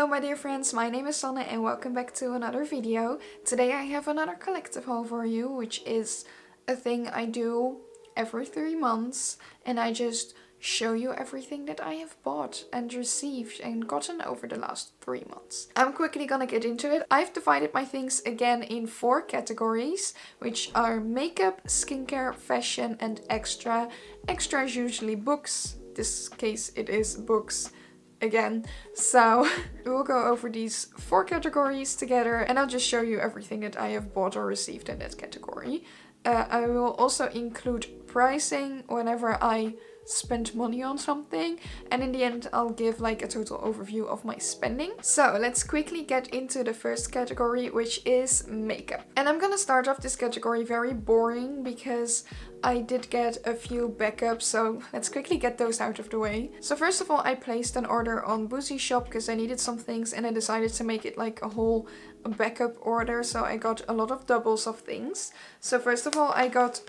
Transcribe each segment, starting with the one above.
my dear friends, my name is Sanne and welcome back to another video. Today I have another collective haul for you, which is a thing I do every 3 months, and I just show you everything that I have bought and received and gotten over the last 3 months. I'm quickly gonna get into it. I've divided my things again in 4 categories, which are makeup, skincare, fashion and extra. Extra is usually books. This case it is books again. So we'll go over these 4 categories together and I'll just show you everything that I have bought or received in that category. I will also include pricing whenever I spend money on something, and in the end I'll give like a total overview of my spending. So let's quickly get into the first category, which is makeup. And I'm gonna start off this category very boring because I did get a few backups, so let's quickly get those out of the way. So first of all, I placed an order on Boozyshop because I needed some things and I decided to make it like a whole backup order, so I got a lot of doubles of things. So first of all, I got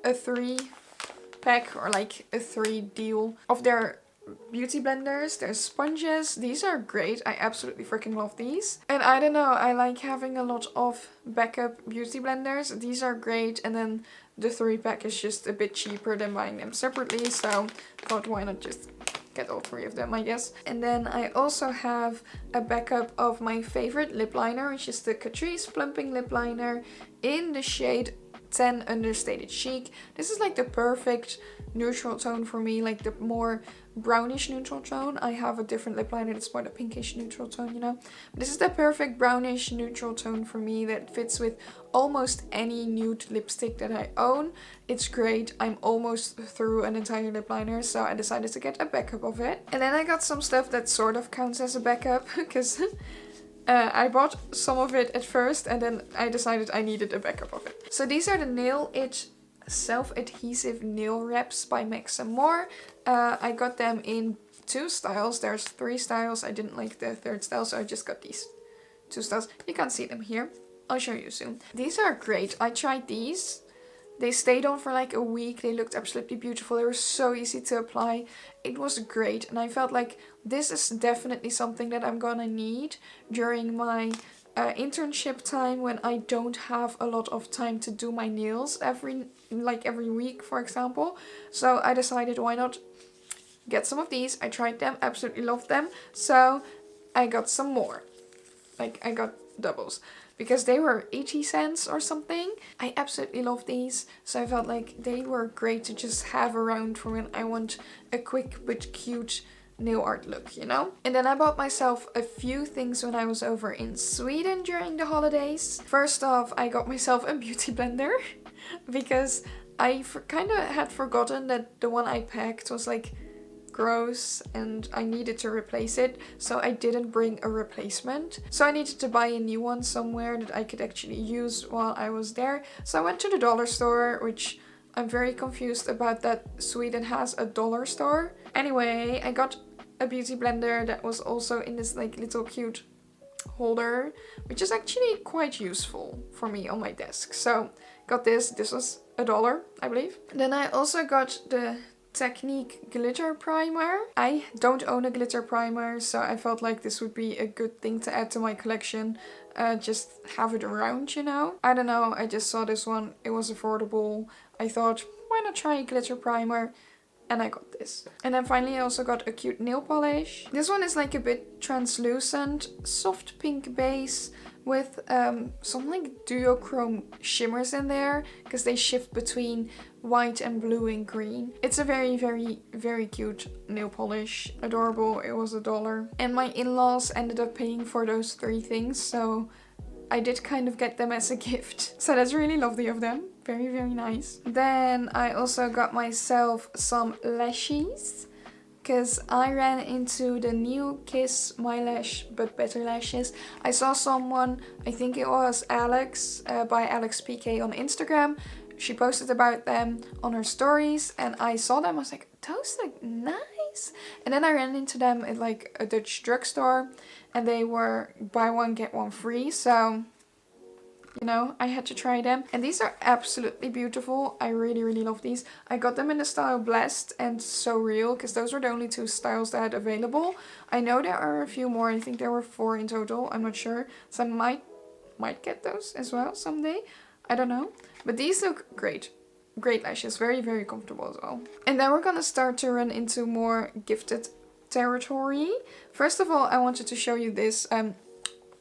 a 3-pack or like a 3 deal of their beauty blenders. There's sponges. These are great. I absolutely freaking love these. And I don't know, I like having a lot of backup beauty blenders. These are great, and then the 3-pack is just a bit cheaper than buying them separately, so I thought why not just get all 3 of them, I guess. And then I also have a backup of my favorite lip liner, which is the Catrice Plumping lip liner in the shade 10 Understated Chic. This is like the perfect neutral tone for me, like the more brownish neutral tone. I have a different lip liner that's more the pinkish neutral tone, you know. But this is the perfect brownish neutral tone for me that fits with almost any nude lipstick that I own. It's great. I'm almost through an entire lip liner, so I decided to get a backup of it. And then I got some stuff that sort of counts as a backup because I bought some of it at first and then I decided I needed a backup of it. So these are the Nail It self-adhesive nail wraps by Max & More. I got them in 2 styles. There's 3 styles. I didn't like the 3rd style, so I just got these 2 styles. You can't see them here. I'll show you soon. These are great. I tried these. They stayed on for like a week. They looked absolutely beautiful. They were so easy to apply. It was great. And I felt like this is definitely something that I'm gonna need during my internship time when I don't have a lot of time to do my nails every week, for example. So I decided why not get some of these. I tried them, absolutely loved them. So I got some more. Like I got doubles because they were 80 cents or something. I absolutely love these, so I felt like they were great to just have around for when I want a quick but cute nail art look, you know? And then I bought myself a few things when I was over in Sweden during the holidays. First off, I got myself a beauty blender because I kind of had forgotten that the one I packed was like gross and I needed to replace it, so I didn't bring a replacement. So I needed to buy a new one somewhere that I could actually use while I was there. So I went to the dollar store, which I'm very confused about that Sweden has a dollar store. Anyway, I got a beauty blender that was also in this like little cute holder, which is actually quite useful for me on my desk. So got this. This was $1, I believe. Then I also got the Technic glitter primer. I don't own a glitter primer, so I felt like this would be a good thing to add to my collection. Just have it around, you know. I don't know, I just saw this one, it was affordable. I thought, why not try a glitter primer? And I got this. And then finally I also got a cute nail polish. This one is like a bit translucent, soft pink base with some like duochrome shimmers in there because they shift between white and blue and green. It's a very, very, very cute nail polish. Adorable. It was $1. And my in-laws ended up paying for those 3 things, so I did kind of get them as a gift. So that's really lovely of them. Very, very nice. Then I also got myself some lashes because I ran into the new Kiss My Lash But Better lashes. I saw someone, I think it was Alex, by Alex PK on Instagram. She posted about them on her stories and I saw them. I was like, those look nice. And then I ran into them at like a Dutch drugstore and they were buy one get one free. So you know, I had to try them. And these are absolutely beautiful. I really, really love these. I got them in the style Blessed and So Real, because those were the only two styles that I had available. I know there are a few more. I think there were 4 in total. I'm not sure. So I might get those as well someday. I don't know. But these look great. Great lashes. Very, very comfortable as well. And then we're gonna start to run into more gifted territory. First of all, I wanted to show you this.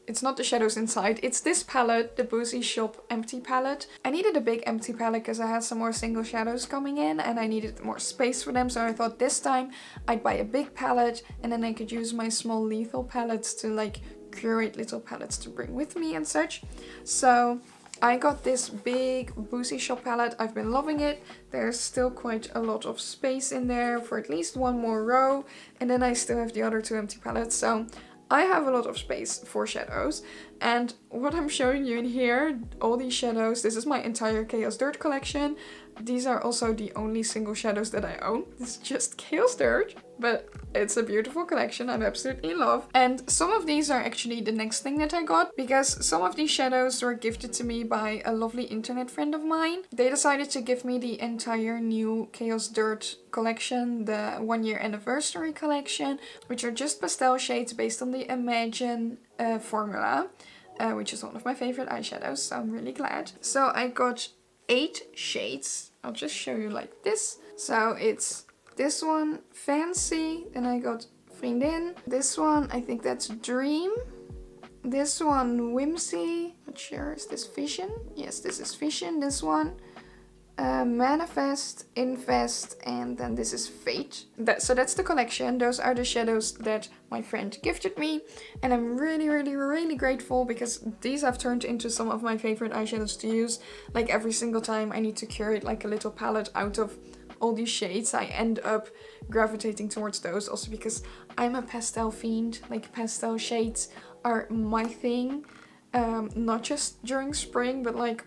It's not the shadows inside, it's this palette, the Boozyshop empty palette. I needed a big empty palette because I had some more single shadows coming in and I needed more space for them. So I thought this time I'd buy a big palette and then I could use my small lethal palettes to like curate little palettes to bring with me and such. So I got this big Boozyshop palette. I've been loving it. There's still quite a lot of space in there for at least one more row. And then I still have the other 2 empty palettes. So I have a lot of space for shadows. And what I'm showing you in here, all these shadows, this is my entire Chaos Dirt collection. These are also the only single shadows that I own. It's just Chaos Dirt, but it's a beautiful collection I absolutely love. And some of these are actually the next thing that I got, because some of these shadows were gifted to me by a lovely internet friend of mine. They decided to give me the entire new Chaos Dirt collection, the 1-year anniversary collection, which are just pastel shades based on the Imagine formula, which is one of my favorite eyeshadows, so I'm really glad. So I got 8 shades. I'll just show you like this. So it's this one, Fancy. Then I got Vriendin. This one, I think that's Dream. This one, Whimsy. Not sure, is this Vision? Yes, this is Vision. This one, Manifest, Invest, and then this is Fate. So that's the collection. Those are the shadows that my friend gifted me, and I'm really, really, really grateful because these have turned into some of my favorite eyeshadows to use. Like every single time I need to curate like a little palette out of all these shades, I end up gravitating towards those, also because I'm a pastel fiend. Like pastel shades are my thing, not just during spring, but like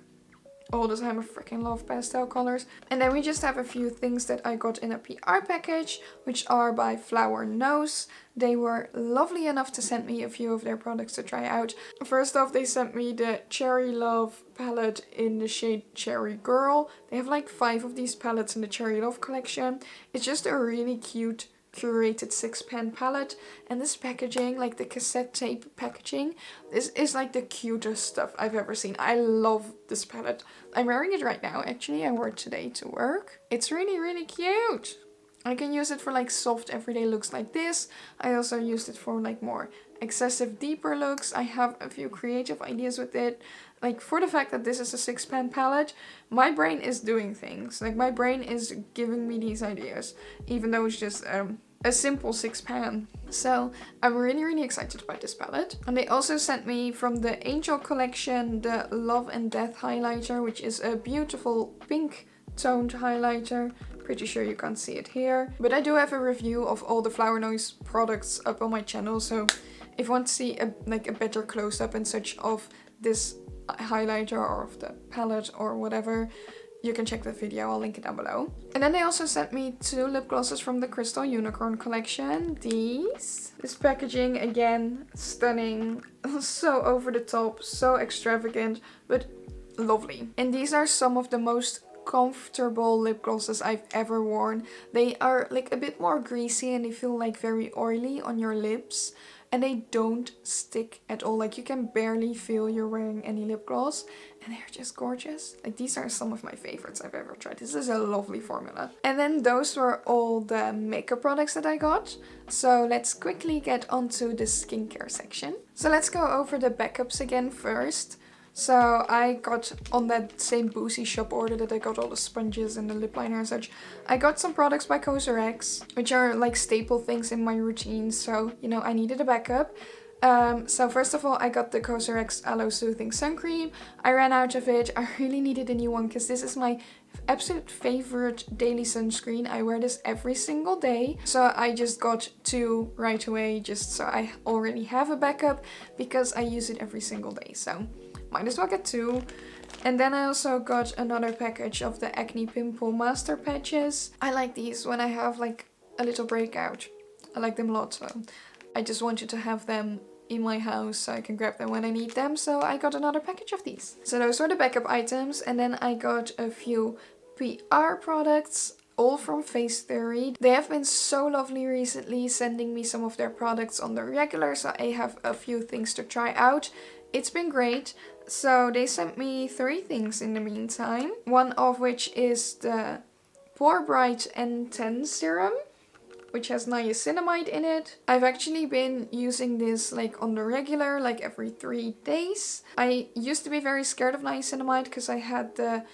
all the time. I freaking love pastel colors. And then we just have a few things that I got in a PR package, which are by Flower Nose. They were lovely enough to send me a few of their products to try out. First off, they sent me the Cherry Love palette in the shade Cherry Girl. They have like 5 of these palettes in the Cherry Love collection. It's just a really cute curated 6-pan palette, and this packaging, like the cassette tape packaging, this is like the cutest stuff I've ever seen. I love this palette. I'm wearing it right now, actually. I wore it today to work. It's really, really cute. I can use it for like soft everyday looks like this. I also used it for like more excessive deeper looks. I have a few creative ideas with it. Like for the fact that this is a 6-pan palette, my brain is doing things. Like my brain is giving me these ideas, even though it's just a simple 6-pan. So I'm really, really excited about this palette. And they also sent me from the Angel collection the Love and Death highlighter, which is a beautiful pink toned highlighter. Pretty sure you can't see it here, but I do have a review of all the Flower Nose products up on my channel, so if you want to see a better close-up and such of this highlighter or of the palette or whatever, you can check that video. I'll link it down below. And then they also sent me 2 lip glosses from the Crystal Unicorn collection. This packaging, again, stunning, so over the top, so extravagant, but lovely. And these are some of the most comfortable lip glosses I've ever worn. They are like a bit more greasy and they feel like very oily on your lips, and they don't stick at all. Like you can barely feel you're wearing any lip gloss, and they're just gorgeous. Like these are some of my favorites I've ever tried. This is a lovely formula. And then those were all the makeup products that I got. So let's quickly get onto the skincare section. So let's go over the backups again first. So I got on that same Boozyshop order that I got all the sponges and the lip liner and such. I got some products by COSRX, which are like staple things in my routine. So, you know, I needed a backup. So first of all, I got the COSRX Aloe Soothing Sun Cream. I ran out of it. I really needed a new one because this is my absolute favorite daily sunscreen. I wear this every single day. So I just got 2 right away, just so I already have a backup because I use it every single day. So might as well get 2. And then I also got another package of the Acne Pimple Master Patches. I like these when I have like a little breakout. I like them a lot, so I just wanted to have them in my house so I can grab them when I need them. So I got another package of these. So those were the backup items, and then I got a few PR products, all from FaceTheory. They have been so lovely recently, sending me some of their products on the regular, so I have a few things to try out. It's been great. So they sent me 3 things in the meantime, one of which is the Pore Bright N10 serum, which has niacinamide in it. I've actually been using this like on the regular, like every 3 days. I used to be very scared of niacinamide because I had the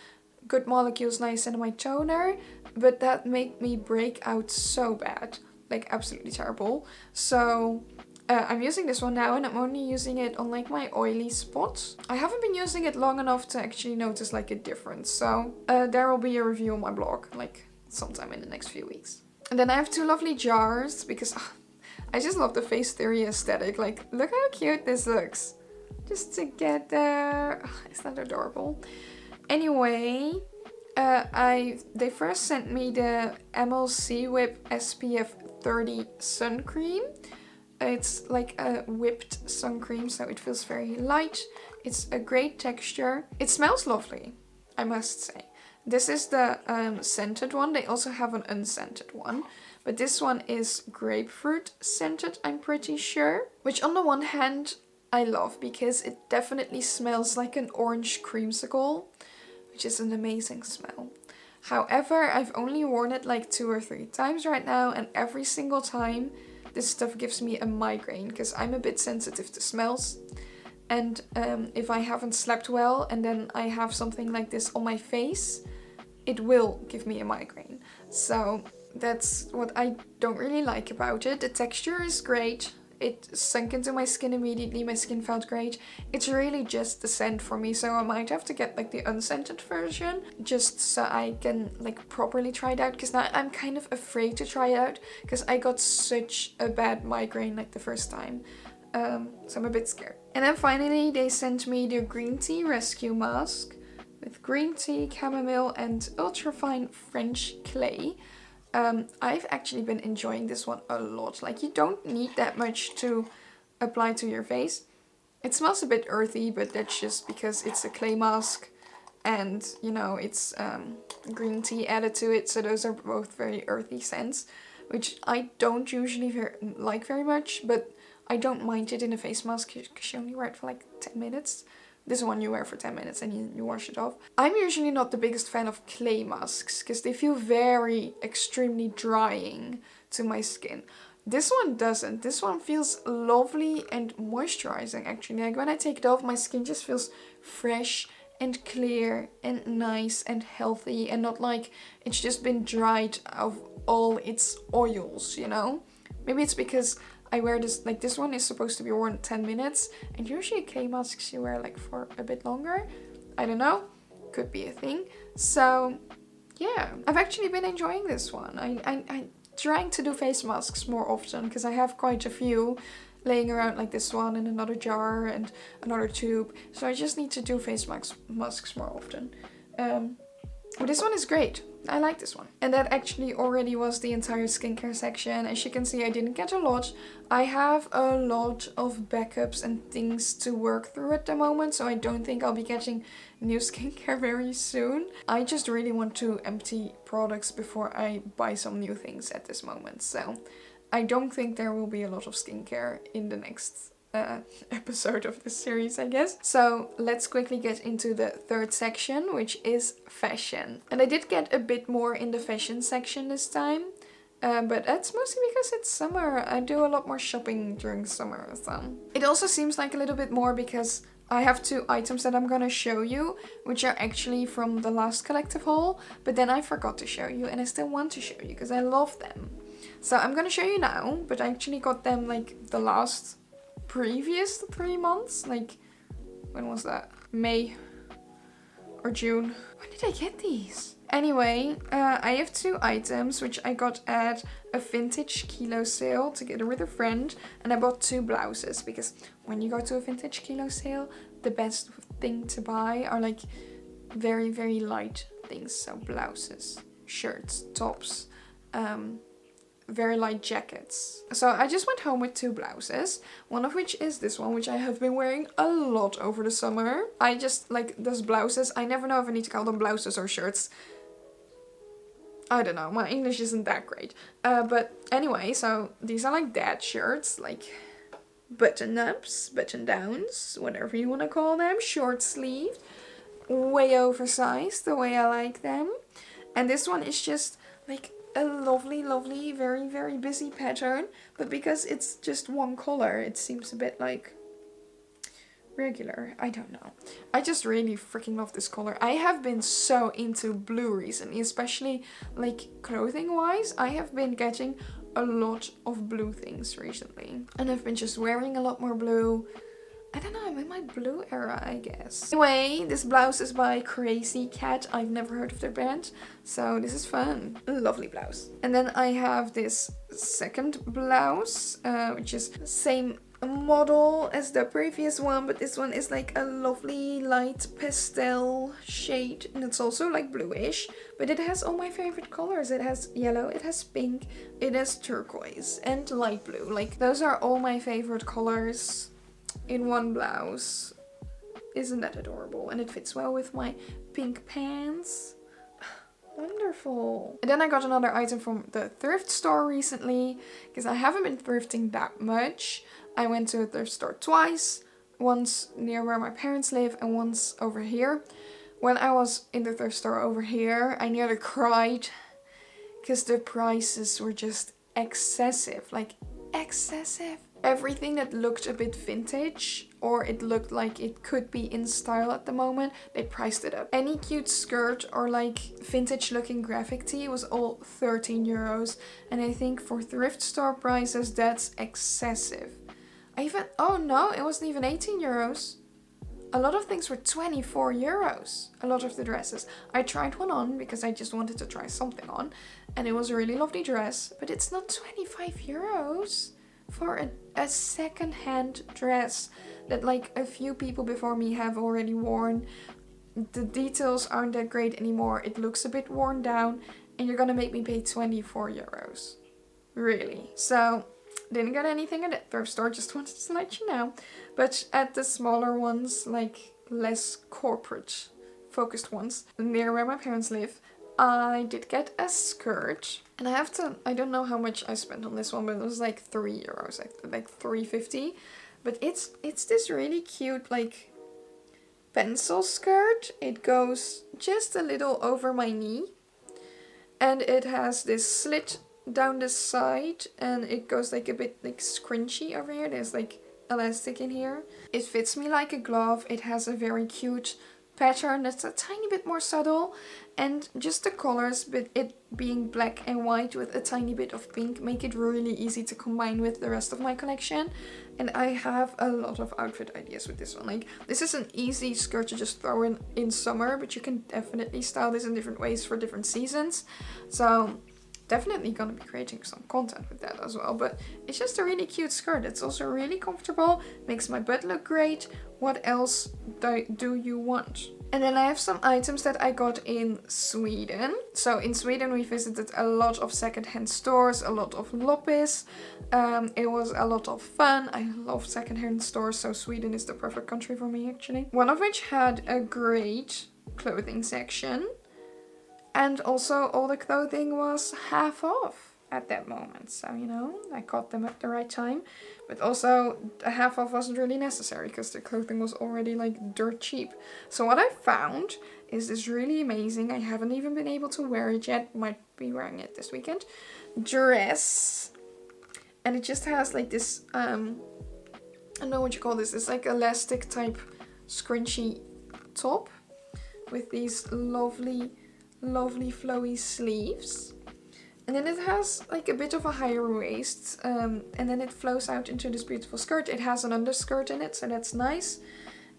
Good Molecules niacinamide toner, but that made me break out so bad, like absolutely terrible. So I'm using this one now, and I'm only using it on like my oily spots. I haven't been using it long enough to actually notice like a difference. So there will be a review on my blog like sometime in the next few weeks. And then I have 2 lovely jars because I just love the FaceTheory aesthetic. Like, look how cute this looks. Just together. Is that adorable? Anyway, they first sent me the Amil Sea Whip SPF 30 sun cream. It's like a whipped sun cream, so it feels very light. It's a great texture. It smells lovely, I must say. This is the scented one. They also have an unscented one. But this one is grapefruit scented, I'm pretty sure. Which on the one hand, I love because it definitely smells like an orange creamsicle, which is an amazing smell. However, I've only worn it like 2 or 3 times right now, and every single time this stuff gives me a migraine because I'm a bit sensitive to smells. And if I haven't slept well and then I have something like this on my face, it will give me a migraine. So that's what I don't really like about it. The texture is great. It sunk into my skin immediately. My skin felt great. It's really just the scent for me, so I might have to get like the unscented version just so I can like properly try it out, because now I'm kind of afraid to try it out because I got such a bad migraine like the first time. So I'm a bit scared. And then finally they sent me the green tea rescue mask with green tea, chamomile and ultrafine French clay. I've actually been enjoying this one a lot. Like, you don't need that much to apply to your face. It smells a bit earthy, but that's just because it's a clay mask and, you know, it's green tea added to it. So those are both very earthy scents, which I don't usually like very much, but I don't mind it in a face mask because you only wear it for like 10 minutes. This one you wear for 10 minutes and you wash it off. I'm usually not the biggest fan of clay masks because they feel very extremely drying to my skin. This one doesn't. This one feels lovely and moisturizing actually. Like when I take it off, my skin just feels fresh and clear and nice and healthy, and not like it's just been dried of all its oils, you know? Maybe it's because I wear this, like this one is supposed to be worn 10 minutes and usually clay masks you wear like for a bit longer. I don't know, could be a thing. So yeah, I've actually been enjoying this one. I'm trying to do face masks more often because I have quite a few laying around, like this one in another jar and another tube. So I just need to do face masks more often. But this one is great. I like this one. And that actually already was the entire skincare section. As you can see, I didn't get a lot. I have a lot of backups and things to work through at the moment, so I don't think I'll be getting new skincare very soon. I just really want to empty products before I buy some new things at this moment. So I don't think there will be a lot of skincare in the next episode of this series, I guess. So let's quickly get into the third section, which is fashion. And I did get a bit more in the fashion section this time, but that's mostly because it's summer. I do a lot more shopping during summer, so. It also seems like a little bit more because I have 2 items that I'm gonna show you, which are actually from the last collective haul, but then I forgot to show you and I still want to show you because I love them. So I'm gonna show you now, but I actually got them like the last previous 3 months. Like, when was that? May or June? When did I get these? Anyway, I have 2 items which I got at a vintage kilo sale together with a friend, and I bought 2 blouses because when you go to a vintage kilo sale, the best thing to buy are like very, very light things. So blouses, shirts, tops, very light jackets. So I just went home with 2 blouses, one of which is this one, which I have been wearing a lot over the summer. I just like those blouses. I never know if I need to call them blouses or shirts. I don't know, my English isn't that great. But anyway, so these are like dad shirts, like button-ups, button-downs, whatever you want to call them, short sleeved, way oversized, the way I like them. And this one is just like a lovely, lovely, very, very busy pattern, but because it's just one color, it seems a bit like regular. I don't know. I just really freaking love this color. I have been so into blue recently, especially like clothing wise. I have been getting a lot of blue things recently, and I've been just wearing a lot more blue. I don't know, I'm in my blue era, I guess. Anyway, this blouse is by Crazy Cat. I've never heard of their brand, so this is fun. A lovely blouse. And then I have this second blouse, which is the same model as the previous one, but this one is like a lovely light pastel shade, and it's also like bluish, but it has all my favorite colors. It has yellow, it has pink, it has turquoise, and light blue. Like, those are all my favorite colors in one blouse. Isn't that adorable? And it fits well with my pink pants. Wonderful. And then I got another item from the thrift store recently, because I haven't been thrifting that much. I went to a thrift store twice, once near where my parents live and once over here. When I was in the thrift store over here, I nearly cried because the prices were just excessive, like excessive. Everything that looked a bit vintage or it looked like it could be in style at the moment, they priced it up. Any cute skirt or like vintage looking graphic tee was all 13 euros. And I think for thrift store prices, that's excessive. Oh no, it wasn't even 18 euros. A lot of things were 24 euros. A lot of the dresses. I tried one on because I just wanted to try something on. And it was a really lovely dress. But it's not 25 euros for a second-hand dress that like a few people before me have already worn. The details aren't that great anymore. It looks a bit worn down. And you're gonna make me pay 24 euros. Really. So, didn't get anything at the thrift store, just wanted to let you know. But at the smaller ones, like less corporate focused ones, near where my parents live, I did get a skirt. And I don't know how much I spent on this one, but it was like 3 euros, like 3.50. But it's this really cute like pencil skirt. It goes just a little over my knee. And it has this slit down the side, and it goes like a bit like scrunchy over here. There's like elastic in here. It fits me like a glove. It has a very cute pattern that's a tiny bit more subtle, and just the colors, but it being black and white with a tiny bit of pink, make it really easy to combine with the rest of my collection. And I have a lot of outfit ideas with this one. Like, this is an easy skirt to just throw in summer, but you can definitely style this in different ways for different seasons. So definitely gonna be creating some content with that as well. But it's just a really cute skirt. It's also really comfortable, makes my butt look great. What else do you want? And then I have some items that I got in Sweden. So in Sweden we visited a lot of secondhand stores, a lot of loppis. It was a lot of fun. I love secondhand stores, so Sweden is the perfect country for me actually. One of which had a great clothing section. And also all the clothing was half off at that moment. So, you know, I caught them at the right time. But also the half off wasn't really necessary because the clothing was already like dirt cheap. So what I found is this really amazing, I haven't even been able to wear it yet, might be wearing it this weekend, dress. And it just has like this, I don't know what you call this, it's like elastic type scrunchy top with these lovely flowy sleeves, and then it has like a bit of a higher waist, and then it flows out into this beautiful skirt. It has an underskirt in it, so that's nice.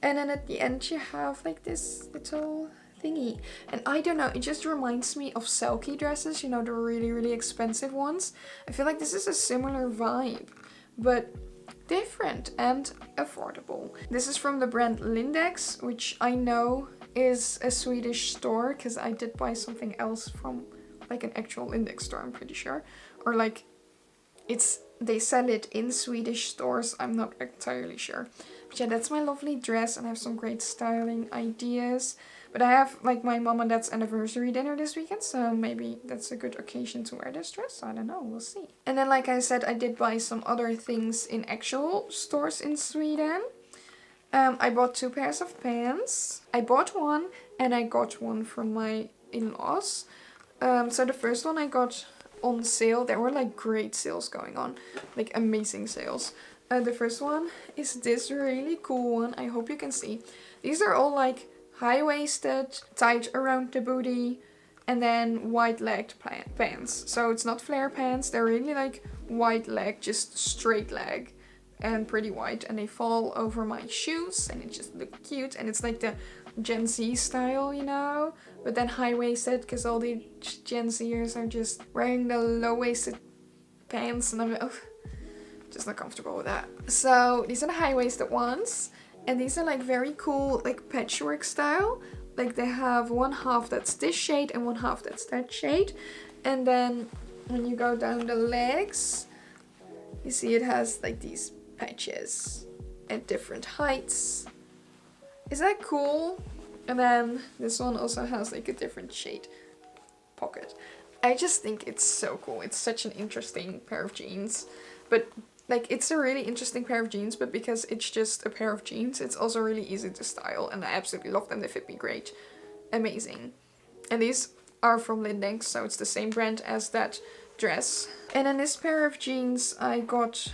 And then at the end you have like this little thingy, and I don't know, it just reminds me of Selkie dresses, you know, the really expensive ones. I feel like this is a similar vibe, but different and affordable. This is from the brand Lindex, which I know is a Swedish store because I did buy something else from like an actual Lindex store, I'm pretty sure. Or like They sell it in Swedish stores. I'm not entirely sure. But yeah, that's my lovely dress, and I have some great styling ideas. But I have like my mom and dad's anniversary dinner this weekend, so maybe that's a good occasion to wear this dress. I don't know, we'll see. And then like I said, I did buy some other things in actual stores in Sweden. I bought 2 pairs of pants. I bought one and I got one from my in-laws. So the first one I got on sale. There were like great sales going on, like amazing sales. The first one is this really cool one. I hope you can see. These are all like high-waisted, tight around the booty, and then wide-legged pants. So it's not flare pants. They're really like wide leg, just straight leg, and pretty wide, and they fall over my shoes, and it just look cute. And it's like the Gen Z style, you know, but then high-waisted, because all the Gen Zers are just wearing the low-waisted pants, and I'm just not comfortable with that. So these are the high-waisted ones, and these are like very cool, like patchwork style. Like they have one half that's this shade and one half that's that shade. And then when you go down the legs, you see it has like these patches at different heights. Is that cool? And then this one also has like a different shade pocket. I just think it's so cool. It's such an interesting pair of jeans. But like, it's a really interesting pair of jeans, but because it's just a pair of jeans, it's also really easy to style, and I absolutely love them. They fit me great. Amazing. And these are from Lindex, so it's the same brand as that dress. And then this pair of jeans I got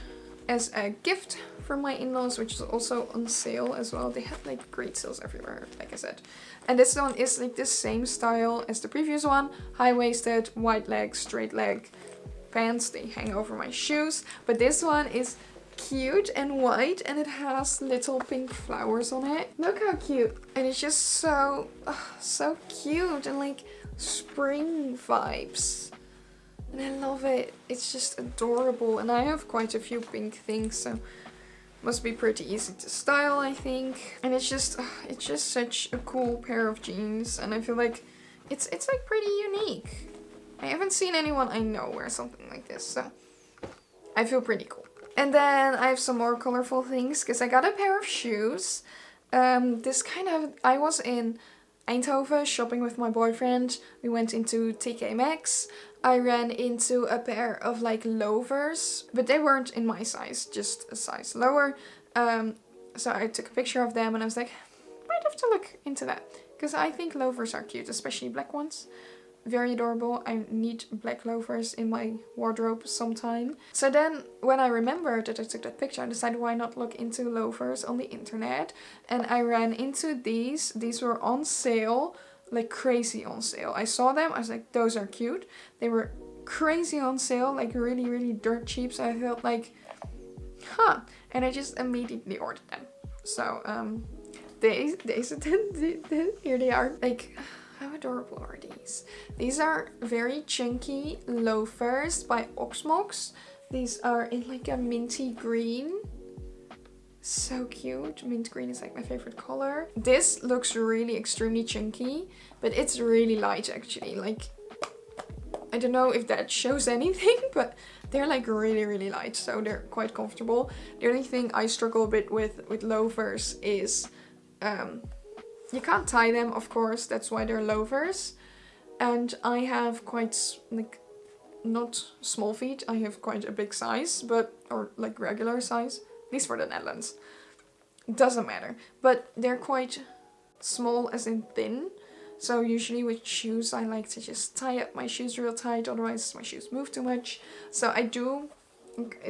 as a gift from my in-laws, which is also on sale as well. They have like great sales everywhere, like I said. And this one is like the same style as the previous one. High-waisted, wide leg, straight leg pants. They hang over my shoes. But this one is cute and white, and it has little pink flowers on it. Look how cute. And it's just so cute, and like spring vibes. And I love it. It's just adorable. And I have quite a few pink things, so must be pretty easy to style, I think. And it's just such a cool pair of jeans, and I feel like it's like pretty unique. I haven't seen anyone I know wear something like this, so I feel pretty cool. And then I have some more colorful things, because I got a pair of shoes. I was in Eindhoven shopping with my boyfriend. We went into TK Maxx. I ran into a pair of like loafers, but they weren't in my size, just a size lower. So I took a picture of them and I was like, might have to look into that, because I think loafers are cute, especially black ones. Very adorable. I need black loafers in my wardrobe sometime. So then when I remembered that I took that picture, I decided why not look into loafers on the internet. And I ran into these. These were on sale, like crazy on sale. I saw them, I was like, those are cute. They were crazy on sale, like really, really dirt cheap. So I felt like, and I just immediately ordered them. So here they are. Like, how adorable are these? These are very chunky loafers by Oxmox. These are in like a minty green. So cute. Mint green is like my favorite color. This looks really extremely chunky, but it's really light actually. Like, I don't know if that shows anything, but they're like really, really light, so they're quite comfortable. The only thing I struggle a bit with loafers is you can't tie them, of course, that's why they're loafers. And I have quite, like, not small feet, I have quite a big size, or like regular size, at least for the Netherlands. Doesn't matter, but they're quite small as in thin. So usually with shoes, I like to just tie up my shoes real tight, otherwise my shoes move too much. So it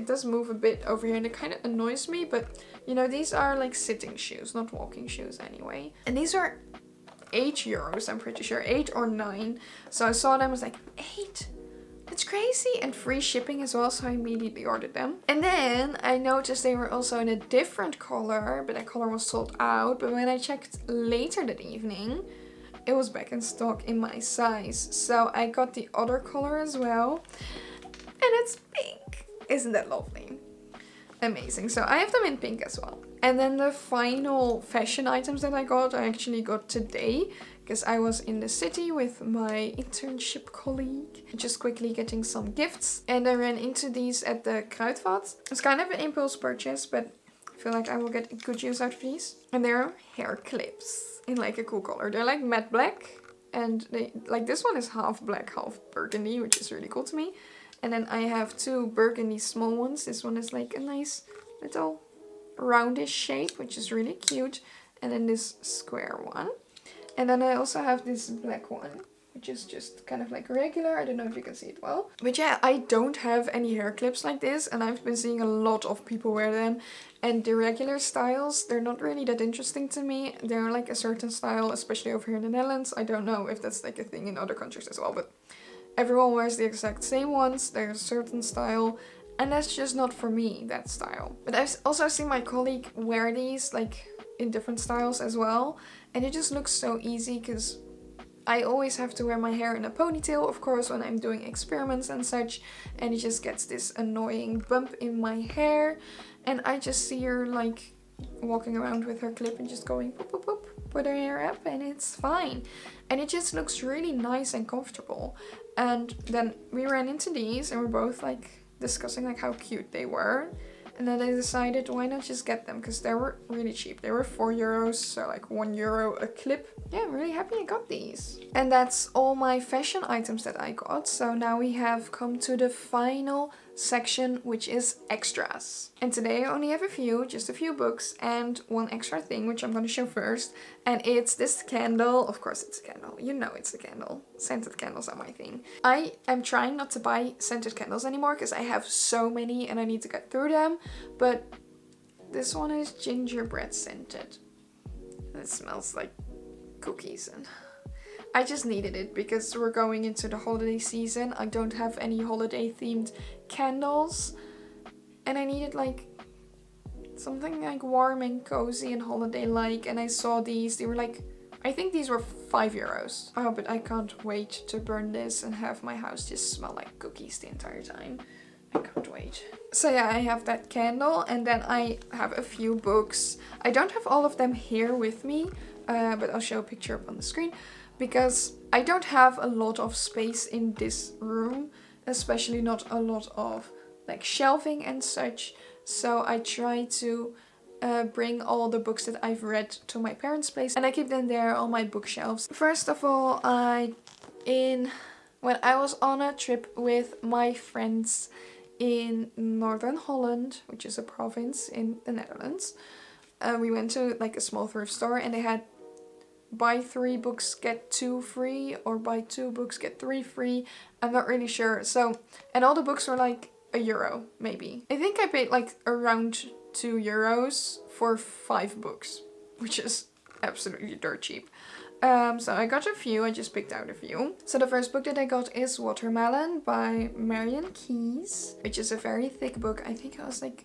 does move a bit over here and it kind of annoys me, but you know, these are like sitting shoes, not walking shoes anyway. And these are €8, I'm pretty sure, 8 or 9. So I saw them, I was like, 8? That's crazy. And free shipping as well, so I immediately ordered them. And then I noticed they were also in a different color, but that color was sold out. But when I checked later that evening, it was back in stock in my size. So I got the other color as well. And it's pink. Isn't that lovely? Amazing. So I have them in pink as well. And then the final fashion items that I actually got today, because I was in the city with my internship colleague, just quickly getting some gifts, and I ran into these at the Kruidvat. It's kind of an impulse purchase, but I feel like I will get good use out of these. And they're hair clips in like a cool color. They're like matte black, and they like, this one is half black, half burgundy, which is really cool to me. And then I have two burgundy small ones. This one is like a nice little roundish shape, which is really cute. And then this square one. And then I also have this black one, which is just kind of like regular. I don't know if you can see it well. But yeah, I don't have any hair clips like this, and I've been seeing a lot of people wear them. And the regular styles, they're not really that interesting to me. They're like a certain style, especially over here in the Netherlands. I don't know if that's like a thing in other countries as well, but everyone wears the exact same ones. They're a certain style. And that's just not for me, that style. But I've also seen my colleague wear these like in different styles as well. And it just looks so easy because I always have to wear my hair in a ponytail, of course, when I'm doing experiments and such. And it just gets this annoying bump in my hair. And I just see her like walking around with her clip and just going poop, poop, poop, put her hair up, and it's fine. And it just looks really nice and comfortable. And then we ran into these and we're both like discussing like how cute they were, and then I decided why not just get them, because they were really cheap. They were €4, so like €1 a clip. Yeah, I'm really happy I got these. And that's all my fashion items that I got. So now we have come to the final section, which is extras. And today I only have just a few books and one extra thing, which I'm going to show first. And it's this candle. Of course it's a candle. You know it's a candle. Scented candles are my thing. I am trying not to buy scented candles anymore because I have so many and I need to get through them. But this one is gingerbread scented. And it smells like cookies, and I just needed it because we're going into the holiday season. I don't have any holiday themed candles, and I needed like something like warm and cozy and holiday like. And I saw these, they were like, I think these were €5. Oh, but I can't wait to burn this and have my house just smell like cookies the entire time. I can't wait. So yeah, I have that candle, and then I have a few books. I don't have all of them here with me, but I'll show a picture up on the screen, because I don't have a lot of space in this room, especially not a lot of like shelving and such. So I try to bring all the books that I've read to my parents' place, and I keep them there on my bookshelves. First of all, when I was on a trip with my friends in Northern Holland, which is a province in the Netherlands, we went to like a small thrift store, and they had buy 3 books get 2 free, or buy 2 books get 3 free. I'm not really sure. So, and all the books were like €1 maybe. I think I paid like around €2 for 5 books, which is absolutely dirt cheap. So I got a few, I just picked out a few. So the first book that I got is Watermelon by Marian Keyes, which is a very thick book. I think it was like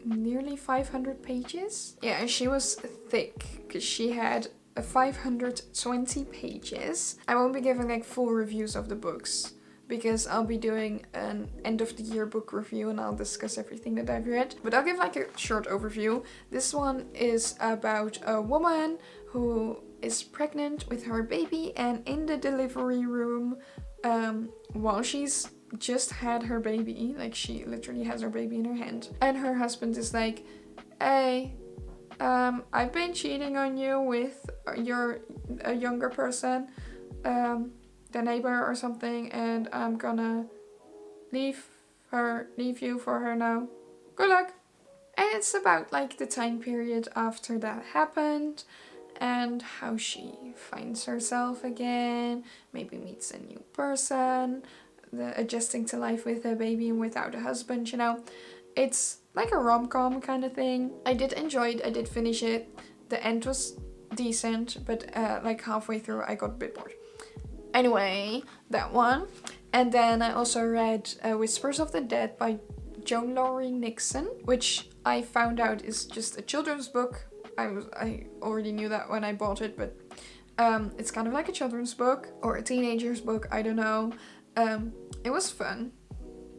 nearly 500 pages. Yeah, and she was thick because she had 520 pages. I won't be giving like full reviews of the books because I'll be doing an end of the year book review and I'll discuss everything that I've read. But I'll give like a short overview. This one is about a woman who is pregnant with her baby, and in the delivery room, while she's just had her baby, like she literally has her baby in her hand, and her husband is like, hey, I've been cheating on you with a younger person, the neighbor or something, and I'm gonna leave you for her now. Good luck. And it's about like the time period after that happened, and how she finds herself again, maybe meets a new person, adjusting to life with a baby and without a husband, you know. It's like a rom-com kind of thing. I did enjoy it, I did finish it. The end was decent, but like halfway through I got a bit bored. Anyway, that one. And then I also read Whispers of the Dead by Joan Laurie Nixon, which I found out is just a children's book. I already knew that when I bought it, but it's kind of like a children's book or a teenager's book, I don't know. It was fun.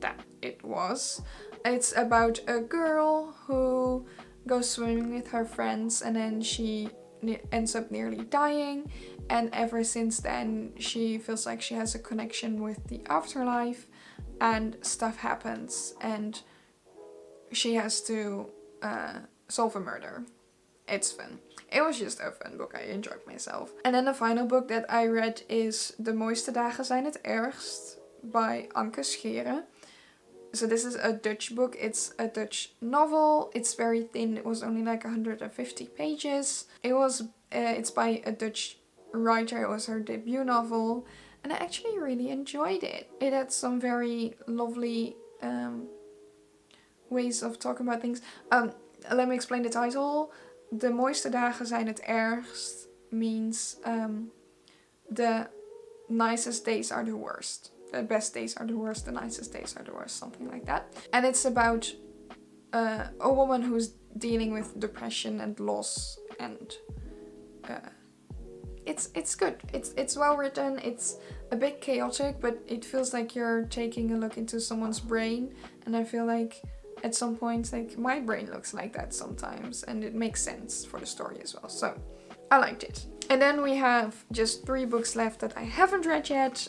That it was. It's about a girl who goes swimming with her friends, and then she ends up nearly dying, and ever since then she feels like she has a connection with the afterlife, and stuff happens and she has to solve a murder. It's fun. It was just a fun book. I enjoyed myself. And then the final book that I read is De mooiste dagen zijn het ergst by Anke Scheren. So this is a Dutch book. It's a Dutch novel. It's very thin. It was only like 150 pages. It's by a Dutch writer. It was her debut novel. And I actually really enjoyed it. It had some very lovely ways of talking about things. Let me explain the title. De mooiste dagen zijn het ergst means the nicest days are the worst. The best days are the worst, the nicest days are the worst, something like that. And it's about a woman who's dealing with depression and loss, and it's good. It's well written. It's a bit chaotic, but it feels like you're taking a look into someone's brain, and I feel like at some point, like, my brain looks like that sometimes, and it makes sense for the story as well. So I liked it. And then we have just 3 books left that I haven't read yet,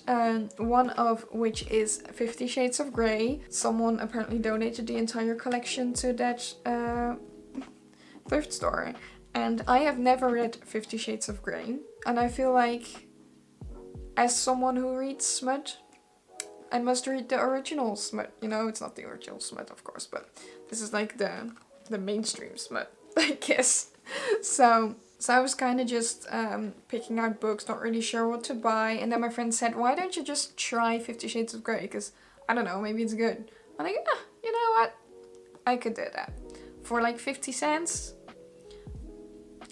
one of which is 50 Shades of Grey. Someone apparently donated the entire collection to that thrift store, and I have never read 50 Shades of Grey, and I feel like, as someone who reads smut, I must read the original smut. You know, it's not the original smut, of course, but this is like the mainstream smut, I guess. So I was kind of just picking out books, not really sure what to buy. And then my friend said, why don't you just try 50 Shades of Grey? Because, I don't know, maybe it's good. I'm like, you know what? I could do that. For like 50 cents,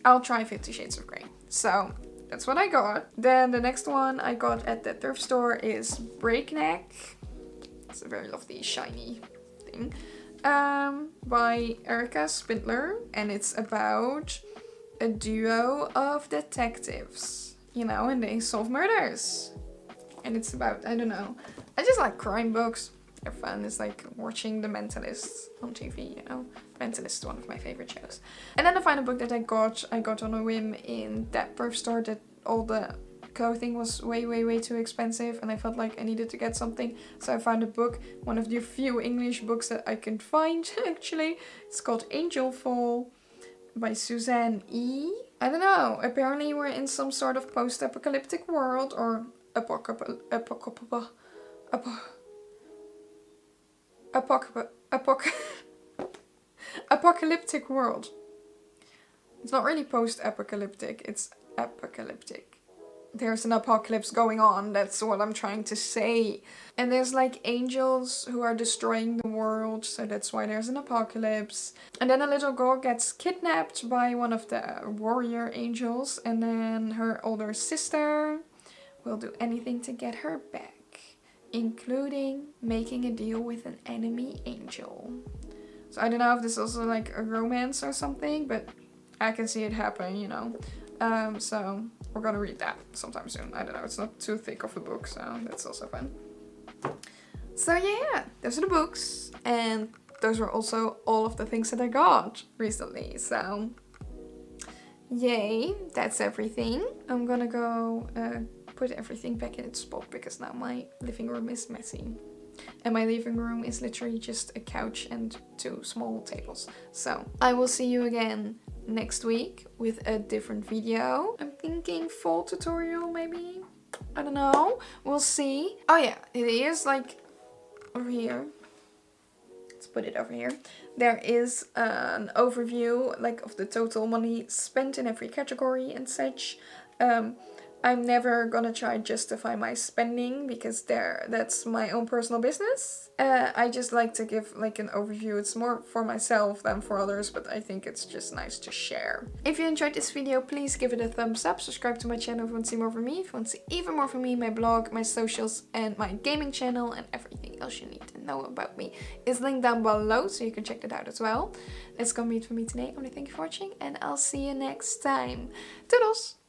I'll try 50 Shades of Grey. So that's what I got. Then the next one I got at the thrift store is Breakneck. It's a very lovely shiny thing. By Erica Spindler. And it's about a duo of detectives, you know, and they solve murders. And it's about, I don't know, I just like crime books. They're fun. It's like watching The Mentalist on TV, you know. Mentalist is one of my favorite shows. And then the final book that I got on a whim in that thrift store that all the clothing was way too expensive, and I felt like I needed to get something. So I found a book, one of the few English books that I can find actually. It's called Angel Fall by Suzanne E. I don't know. Apparently we're in some sort of post-apocalyptic world, or apocalyptic world. It's not really post-apocalyptic, it's apocalyptic. There's an apocalypse going on, that's what I'm trying to say. And there's like angels who are destroying the world, so that's why there's an apocalypse. And then a little girl gets kidnapped by one of the warrior angels, and then her older sister will do anything to get her back, including making a deal with an enemy angel. So I don't know if this is also like a romance or something, but I can see it happen, you know. So we're gonna read that sometime soon. I don't know, it's not too thick of a book, so that's also fun. So yeah, those are the books, and those were also all of the things that I got recently. So yay, that's everything. I'm gonna go put everything back in its spot, because now my living room is messy. And my living room is literally just a couch and 2 small tables. So I will see you again next week with a different video. I'm thinking fall tutorial maybe? I don't know. We'll see. Oh yeah, it is like over here. Let's put it over here. There is an overview like of the total money spent in every category and such. I'm never gonna try to justify my spending, because that's my own personal business. I just like to give like an overview. It's more for myself than for others, but I think it's just nice to share. If you enjoyed this video, please give it a thumbs up. Subscribe to my channel if you want to see more from me. If you want to see even more from me, my blog, my socials, and my gaming channel, and everything else you need to know about me is linked down below, so you can check that out as well. That's gonna be it for me today. I want to thank you for watching, and I'll see you next time. Toodles!